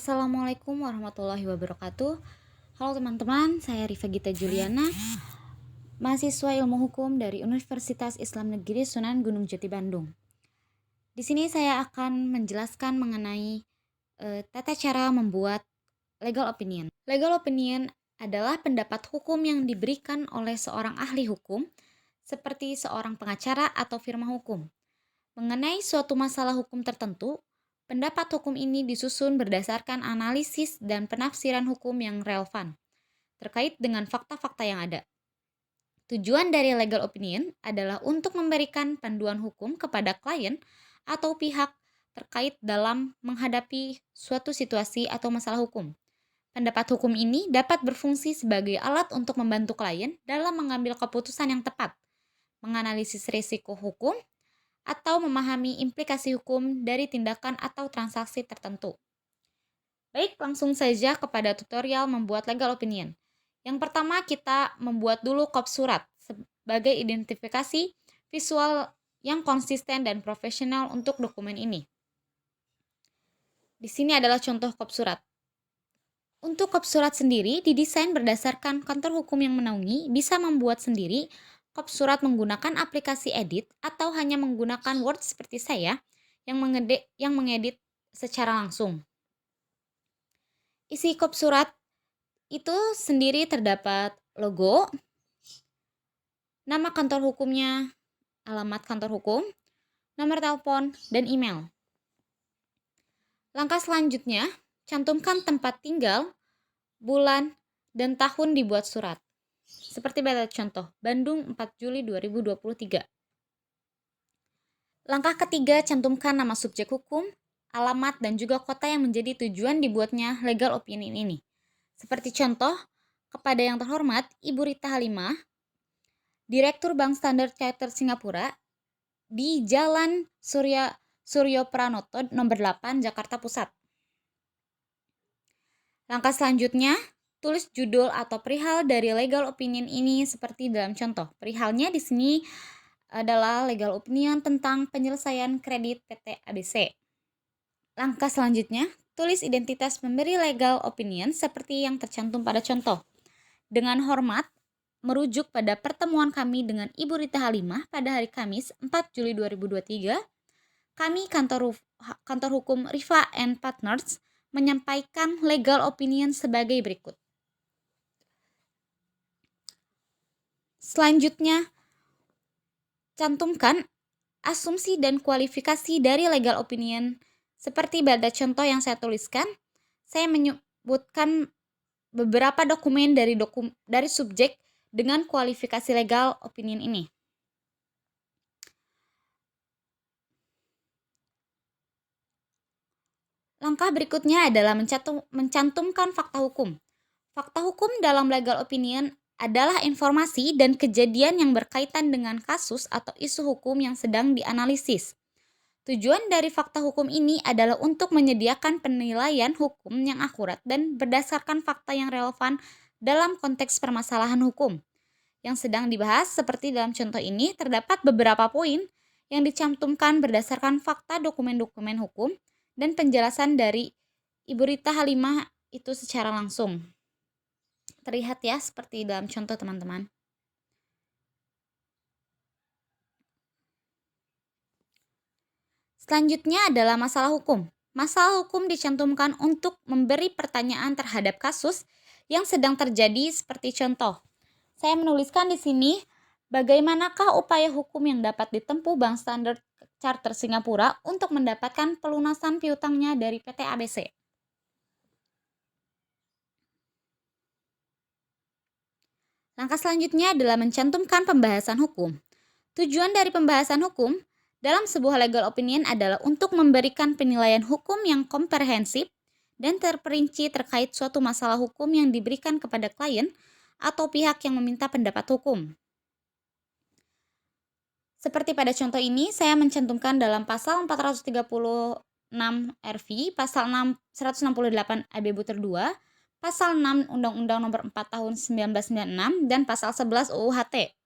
Assalamualaikum warahmatullahi wabarakatuh. Halo teman-teman, saya Rifa Gita Juliana, mahasiswa Ilmu Hukum dari Universitas Islam Negeri Sunan Gunung Jati Bandung. Di sini saya akan menjelaskan mengenai tata cara membuat legal opinion. Legal opinion adalah pendapat hukum yang diberikan oleh seorang ahli hukum, seperti seorang pengacara atau firma hukum, mengenai suatu masalah hukum tertentu. Pendapat hukum ini disusun berdasarkan analisis dan penafsiran hukum yang relevan terkait dengan fakta-fakta yang ada. Tujuan dari legal opinion adalah untuk memberikan panduan hukum kepada klien atau pihak terkait dalam menghadapi suatu situasi atau masalah hukum. Pendapat hukum ini dapat berfungsi sebagai alat untuk membantu klien dalam mengambil keputusan yang tepat, menganalisis risiko hukum, atau memahami implikasi hukum dari tindakan atau transaksi tertentu. Baik, langsung saja kepada tutorial membuat legal opinion. Yang pertama, kita membuat dulu kop surat sebagai identifikasi visual yang konsisten dan profesional untuk dokumen ini. Di sini adalah contoh kop surat. Untuk kop surat sendiri didesain berdasarkan kantor hukum yang menaungi bisa membuat sendiri kop surat menggunakan aplikasi edit atau hanya menggunakan Word seperti saya yang mengedit secara langsung. Isi kop surat itu sendiri terdapat logo, nama kantor hukumnya, alamat kantor hukum, nomor telepon, dan email. Langkah selanjutnya, cantumkan tempat tinggal, bulan, dan tahun dibuat surat. Seperti pada contoh, Bandung 4 Juli 2023. Langkah ketiga, cantumkan nama subjek hukum, alamat, dan juga kota yang menjadi tujuan dibuatnya legal opinion ini. Seperti contoh, kepada yang terhormat Ibu Rita Halimah, Direktur Bank Standard Chartered Singapura, di Jalan Suryo Pranoto nomor 8 Jakarta Pusat. Langkah selanjutnya, tulis judul atau perihal dari legal opinion ini seperti dalam contoh. Perihalnya di sini adalah legal opinion tentang penyelesaian kredit PT ABC. Langkah selanjutnya, tulis identitas pemberi legal opinion seperti yang tercantum pada contoh. Dengan hormat, merujuk pada pertemuan kami dengan Ibu Rita Halimah pada hari Kamis 4 Juli 2023, kami kantor hukum Rifa and Partners menyampaikan legal opinion sebagai berikut. Selanjutnya, cantumkan asumsi dan kualifikasi dari legal opinion seperti pada contoh yang saya tuliskan. Saya menyebutkan beberapa dokumen dari subjek dengan kualifikasi legal opinion ini. Langkah berikutnya adalah mencantumkan fakta hukum. Fakta hukum dalam legal opinion adalah informasi dan kejadian yang berkaitan dengan kasus atau isu hukum yang sedang dianalisis. Tujuan dari fakta hukum ini adalah untuk menyediakan penilaian hukum yang akurat dan berdasarkan fakta yang relevan dalam konteks permasalahan hukum yang sedang dibahas. Seperti dalam contoh ini, terdapat beberapa poin yang dicantumkan berdasarkan fakta dokumen-dokumen hukum dan penjelasan dari Ibu Rita Halimah itu secara langsung. Terlihat ya seperti dalam contoh teman-teman. Selanjutnya adalah masalah hukum. Masalah hukum dicantumkan untuk memberi pertanyaan terhadap kasus yang sedang terjadi seperti contoh. Saya menuliskan di sini, bagaimanakah upaya hukum yang dapat ditempuh Bank Standard Chartered Singapura untuk mendapatkan pelunasan piutangnya dari PT ABC. Langkah selanjutnya adalah mencantumkan pembahasan hukum. Tujuan dari pembahasan hukum dalam sebuah legal opinion adalah untuk memberikan penilaian hukum yang komprehensif dan terperinci terkait suatu masalah hukum yang diberikan kepada klien atau pihak yang meminta pendapat hukum. Seperti pada contoh ini, saya mencantumkan dalam pasal 436 RV, pasal 168 AB Butir 2, pasal 6 Undang-Undang Nomor 4 Tahun 1996, dan pasal 11 UU HT.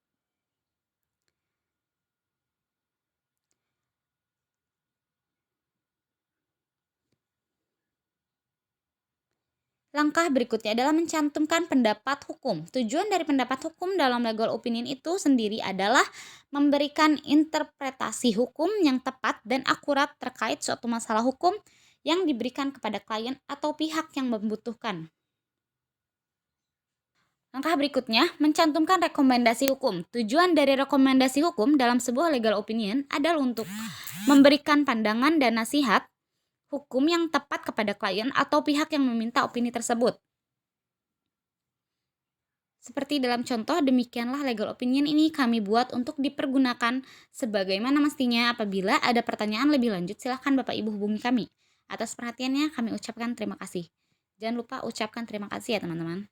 Langkah berikutnya adalah mencantumkan pendapat hukum. Tujuan dari pendapat hukum dalam legal opinion itu sendiri adalah memberikan interpretasi hukum yang tepat dan akurat terkait suatu masalah hukum yang diberikan kepada klien atau pihak yang membutuhkan. Langkah berikutnya, mencantumkan rekomendasi hukum. Tujuan dari rekomendasi hukum dalam sebuah legal opinion adalah untuk memberikan pandangan dan nasihat hukum yang tepat kepada klien atau pihak yang meminta opini tersebut. Seperti dalam contoh, demikianlah legal opinion ini kami buat untuk dipergunakan sebagaimana mestinya. Apabila ada pertanyaan lebih lanjut, silahkan Bapak Ibu hubungi kami. Atas perhatiannya kami ucapkan terima kasih. Jangan lupa ucapkan terima kasih ya teman-teman.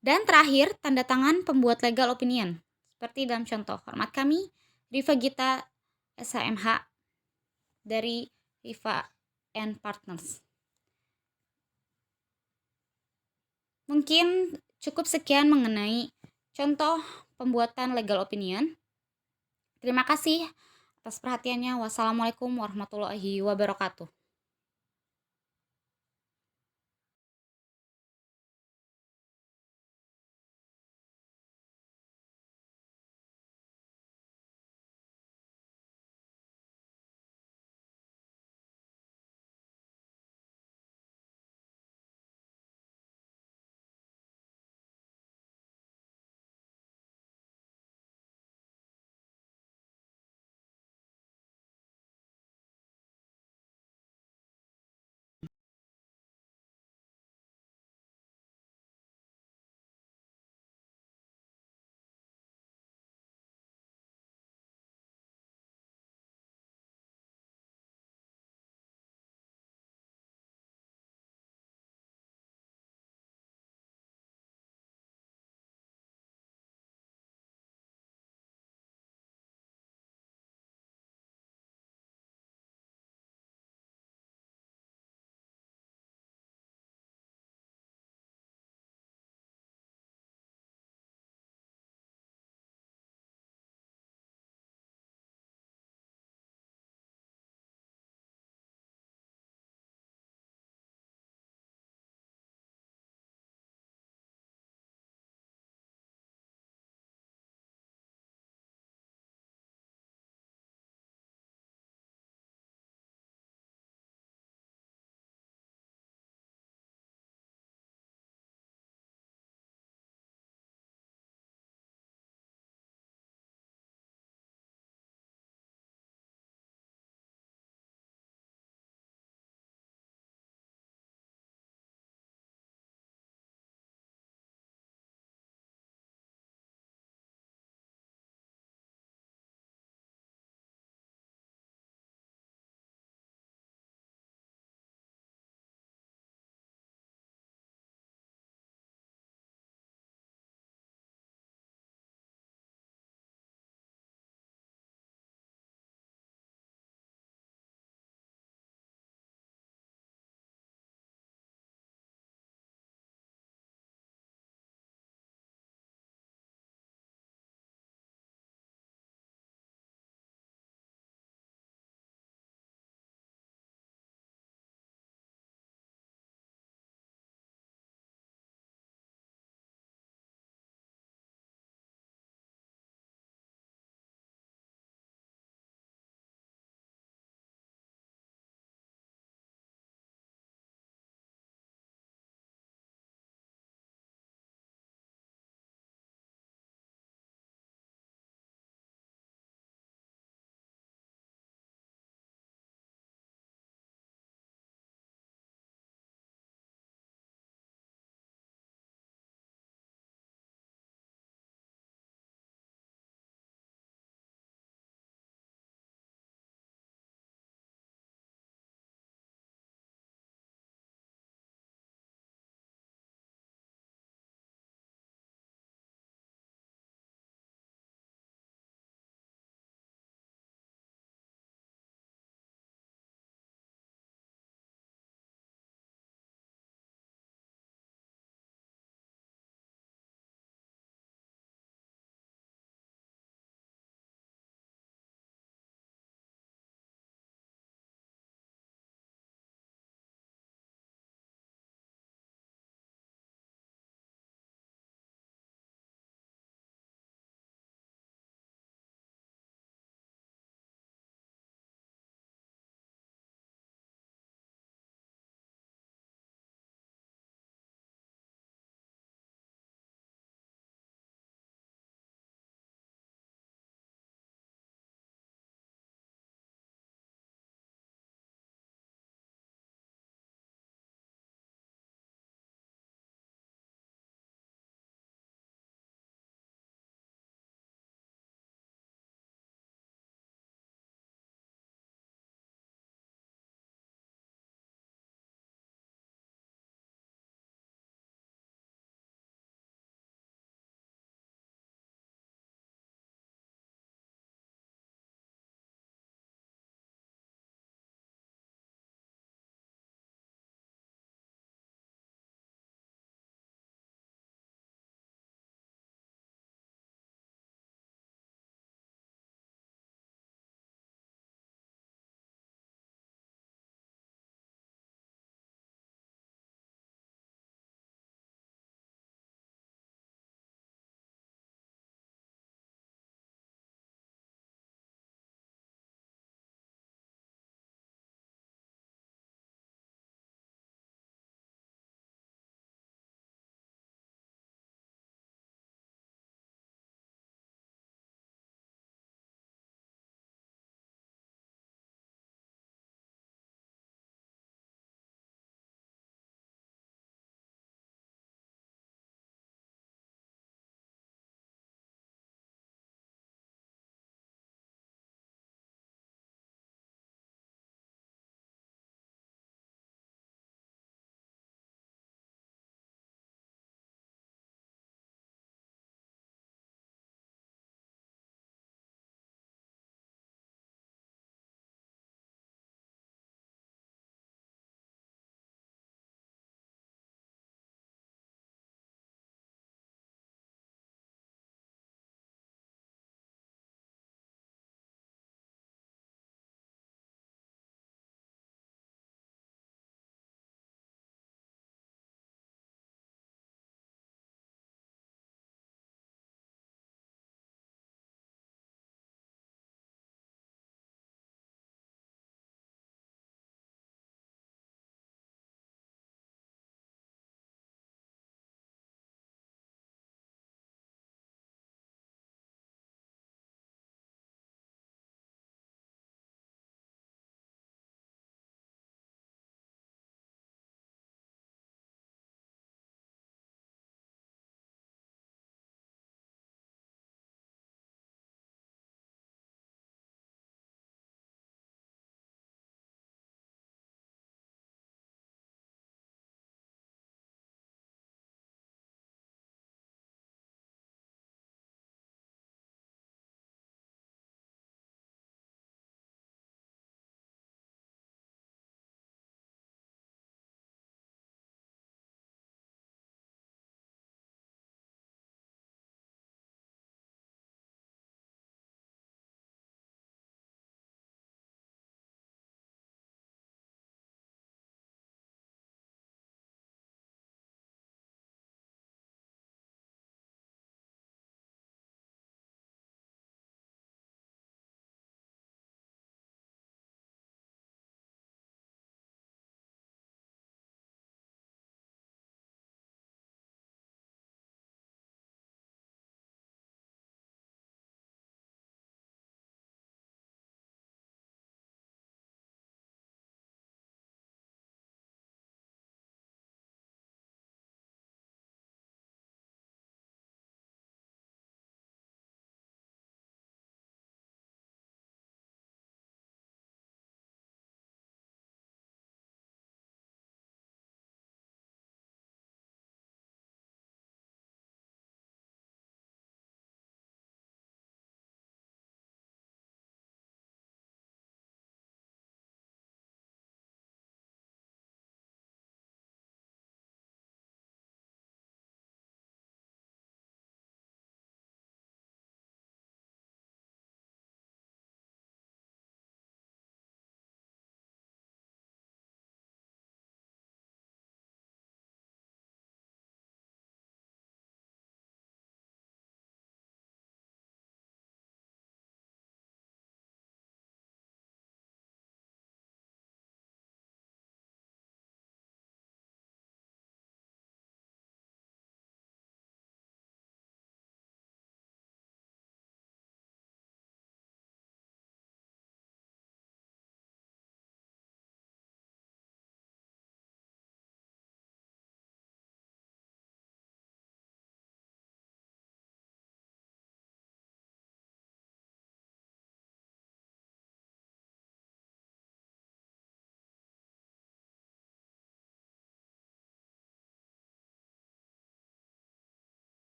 Dan terakhir, tanda tangan pembuat legal opinion. Seperti dalam contoh, hormat kami, Riva Gita SHMH dari Riva and Partners. Mungkin cukup sekian mengenai contoh pembuatan legal opinion. Terima kasih atas perhatiannya. Wassalamualaikum warahmatullahi wabarakatuh.